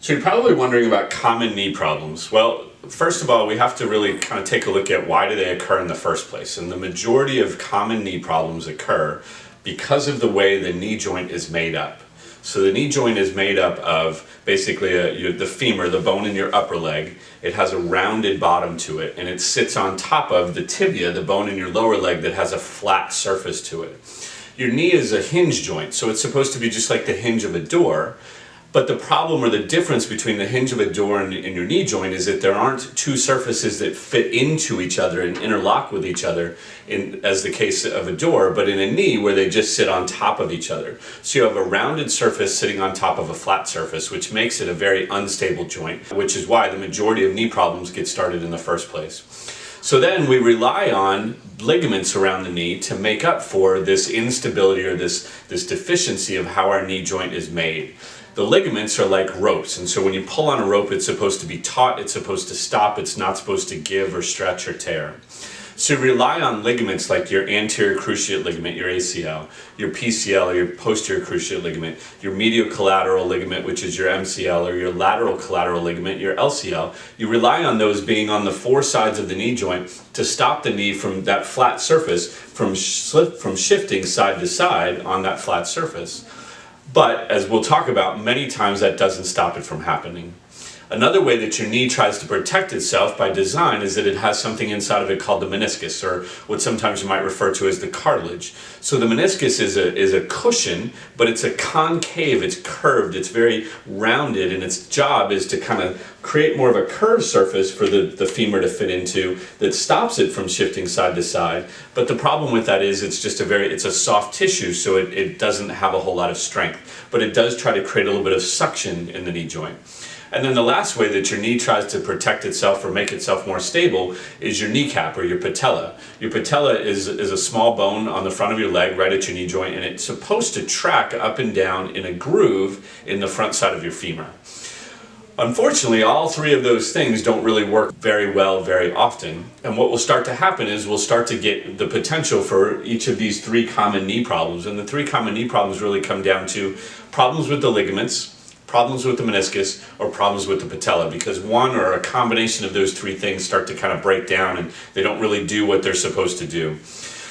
So you're probably wondering about common knee problems. Well, first of all, we have to really kind of take a look at why do they occur in the first place. And the majority of common knee problems occur because of the way the knee joint is made up. So the knee joint is made up of basically the femur, the bone in your upper leg. It has a rounded bottom to it, and it sits on top of the tibia, the bone in your lower leg that has a flat surface to it. Your knee is a hinge joint, so it's supposed to be just like the hinge of a door. But the problem or the difference between the hinge of a door and your knee joint is that there aren't two surfaces that fit into each other and interlock with each other, as the case of a door, but in a knee where they just sit on top of each other. So you have a rounded surface sitting on top of a flat surface, which makes it a very unstable joint, which is why the majority of knee problems get started in the first place. So then we rely on ligaments around the knee to make up for this instability or this deficiency of how our knee joint is made. The ligaments are like ropes, and so when you pull on a rope, it's supposed to be taut, it's supposed to stop, it's not supposed to give or stretch or tear. So you rely on ligaments like your anterior cruciate ligament, your ACL, your PCL or your posterior cruciate ligament, your medial collateral ligament, which is your MCL, or your lateral collateral ligament, your LCL. You rely on those being on the four sides of the knee joint to stop the knee from that flat surface from shifting side to side on that flat surface. But, as we'll talk about, many times that doesn't stop it from happening. Another way that your knee tries to protect itself by design is that it has something inside of it called the meniscus, or what sometimes you might refer to as the cartilage. So the meniscus is a cushion, but it's a concave, it's curved, it's very rounded, and its job is to kind of create more of a curved surface for the femur to fit into that stops it from shifting side to side. But the problem with that is it's a soft tissue, so it doesn't have a whole lot of strength. But it does try to create a little bit of suction in the knee joint. And then the last way that your knee tries to protect itself or make itself more stable is your kneecap or your patella. Your patella is a small bone on the front of your leg right at your knee joint, and it's supposed to track up and down in a groove in the front side of your femur. Unfortunately, all three of those things don't really work very well very often. And what will start to happen is we'll start to get the potential for each of these three common knee problems. And the three common knee problems really come down to problems with the ligaments, problems with the meniscus, or problems with the patella, because one or a combination of those three things start to kind of break down and they don't really do what they're supposed to do.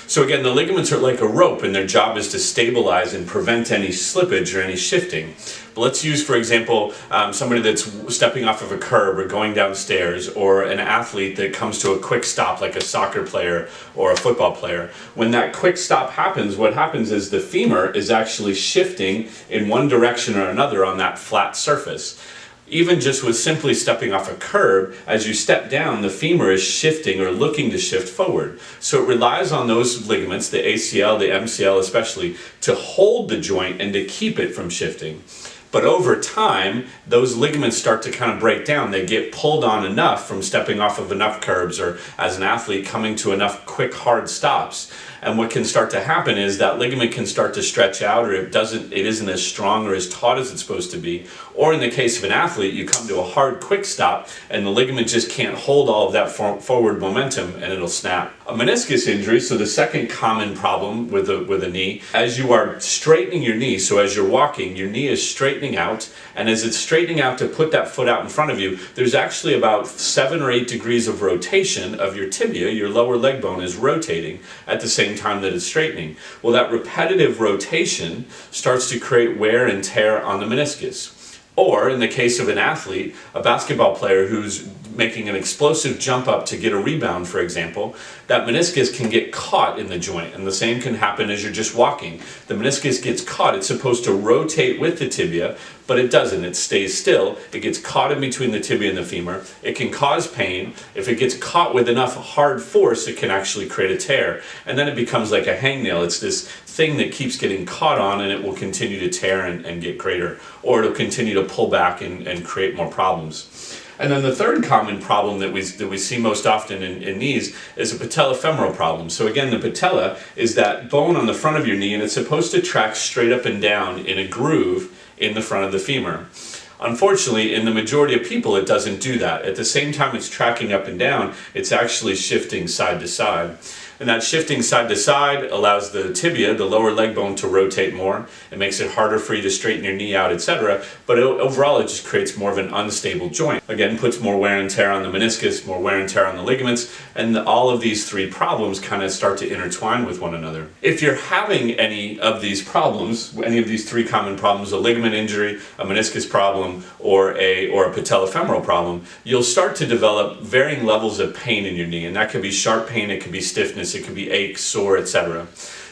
So again, the ligaments are like a rope, and their job is to stabilize and prevent any slippage or any shifting. But let's use, for example, somebody that's stepping off of a curb or going downstairs, or an athlete that comes to a quick stop like a soccer player or a football player. When that quick stop happens, what happens is the femur is actually shifting in one direction or another on that flat surface. Even just with simply stepping off a curb, as you step down, the femur is shifting or looking to shift forward. So it relies on those ligaments, the ACL, the MCL especially, to hold the joint and to keep it from shifting. But over time, those ligaments start to kind of break down. They get pulled on enough from stepping off of enough curbs, or as an athlete coming to enough quick, hard stops. And what can start to happen is that ligament can start to stretch out, or it isn't as strong or as taut as it's supposed to be. Or in the case of an athlete, you come to a hard, quick stop, and the ligament just can't hold all of that forward momentum, and it'll snap. A meniscus injury, so the second common problem with a knee, as you are straightening your knee, so as you're walking, your knee is straightening out, and as it's straightening out to put that foot out in front of you, there's actually about 7 or 8 degrees of rotation of your tibia. Your lower leg bone is rotating at the same time that it's straightening. Well, that repetitive rotation starts to create wear and tear on the meniscus. Or, in the case of an athlete, a basketball player who's making an explosive jump up to get a rebound, for example, that meniscus can get caught in the joint, and the same can happen as you're just walking. The meniscus gets caught. It's supposed to rotate with the tibia, but it doesn't. It stays still. It gets caught in between the tibia and the femur. It can cause pain. If it gets caught with enough hard force, it can actually create a tear. And then it becomes like a hangnail. It's this thing that keeps getting caught on, and it will continue to tear and get greater. Or it'll continue to pull back and create more problems. And then the third common problem that we see most often in knees is a patellofemoral problem. So again, the patella is that bone on the front of your knee, and it's supposed to track straight up and down in a groove in the front of the femur. Unfortunately, in the majority of people, it doesn't do that. At the same time it's tracking up and down, it's actually shifting side to side. And that shifting side to side allows the tibia, the lower leg bone, to rotate more. It makes it harder for you to straighten your knee out, etc. But overall, it just creates more of an unstable joint. Again, puts more wear and tear on the meniscus, more wear and tear on the ligaments, and all of these three problems kind of start to intertwine with one another. If you're having any of these problems, any of these three common problems, a ligament injury, a meniscus problem, or a patellofemoral problem, you'll start to develop varying levels of pain in your knee, and that could be sharp pain, it could be stiffness, it could be ache, sore, etc.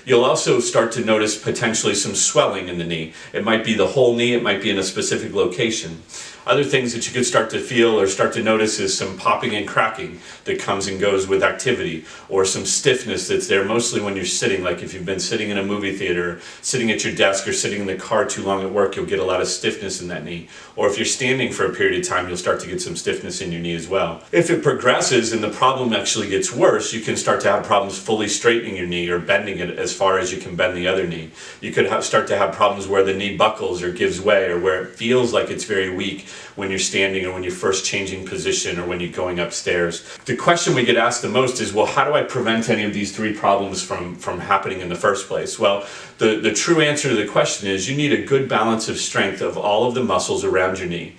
You'll also start to notice potentially some swelling in the knee. It might be the whole knee, it might be in a specific location. Other things that you could start to feel or start to notice is some popping and cracking that comes and goes with activity, or some stiffness that's there mostly when you're sitting, like if you've been sitting in a movie theater, sitting at your desk, or sitting in the car too long at work, you'll get a lot of stiffness in that knee. Or if you're standing for a period of time, you'll start to get some stiffness in your knee as well. If it progresses and the problem actually gets worse, you can start to have problems fully straightening your knee or bending it as far as you can bend the other knee. You could start to have problems where the knee buckles or gives way, or where it feels like it's very weak when you're standing, or when you're first changing position, or when you're going upstairs. The question we get asked the most is, well, how do I prevent any of these three problems from happening in the first place? Well, the true answer to the question is you need a good balance of strength of all of the muscles around your knee.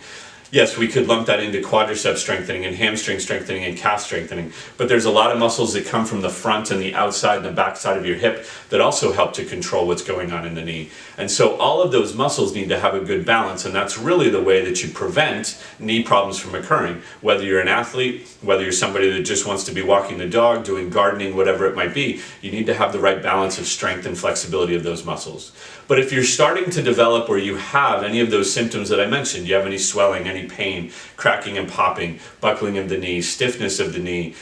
Yes, we could lump that into quadricep strengthening and hamstring strengthening and calf strengthening, but there's a lot of muscles that come from the front and the outside and the back side of your hip that also help to control what's going on in the knee. And so all of those muscles need to have a good balance, and that's really the way that you prevent knee problems from occurring. Whether you're an athlete, whether you're somebody that just wants to be walking the dog, doing gardening, whatever it might be, you need to have the right balance of strength and flexibility of those muscles. But if you're starting to develop, or you have any of those symptoms that I mentioned, you have any swelling, any pain, cracking and popping, buckling of the knee, stiffness of the knee,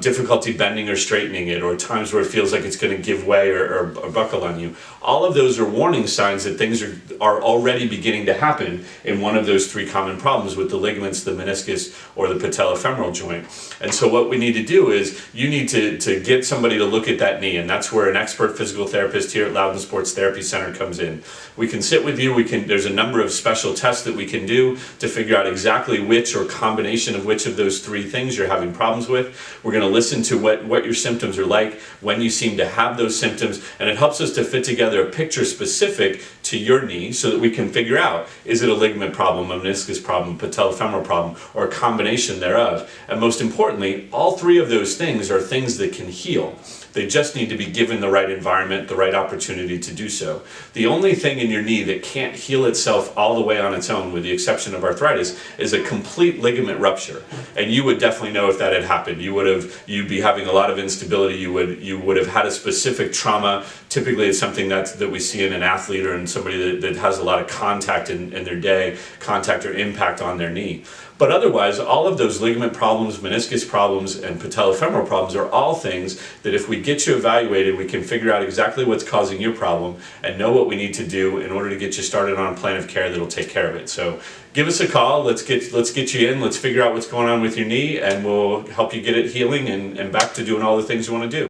difficulty bending or straightening it, or times where it feels like it's going to give way or buckle on you, all of those are warning signs that things are already beginning to happen in one of those three common problems with the ligaments, the meniscus, or the patellofemoral joint. And so what we need to do is you need to get somebody to look at that knee, and that's where an expert physical therapist here at Loudon Sports Therapy Center comes in. We can sit with you, there's a number of special tests that we can do to figure out exactly which or combination of which of those three things you're having problems with. We're going to listen to what your symptoms are like, when you seem to have those symptoms, and it helps us to fit together a picture specific to your knee so that we can figure out, is it a ligament problem, a meniscus problem, patellofemoral problem, or a combination thereof. And most importantly, all three of those things are things that can heal. They just need to be given the right environment, the right opportunity to do so. The only thing in your knee that can't heal itself all the way on its own, with the exception of arthritis, is a complete ligament rupture. And you would definitely know if that had happened. You'd be having a lot of instability. You would have had a specific trauma. Typically it's something that we see in an athlete or in somebody that has a lot of contact in their day, contact or impact on their knee. But otherwise, all of those ligament problems, meniscus problems, and patellofemoral problems are all things that if we get you evaluated, we can figure out exactly what's causing your problem and know what we need to do in order to get you started on a plan of care that'll take care of it. So give us a call, let's get you in, let's figure out what's going on with your knee, and we'll help you get it healing and back to doing all the things you want to do.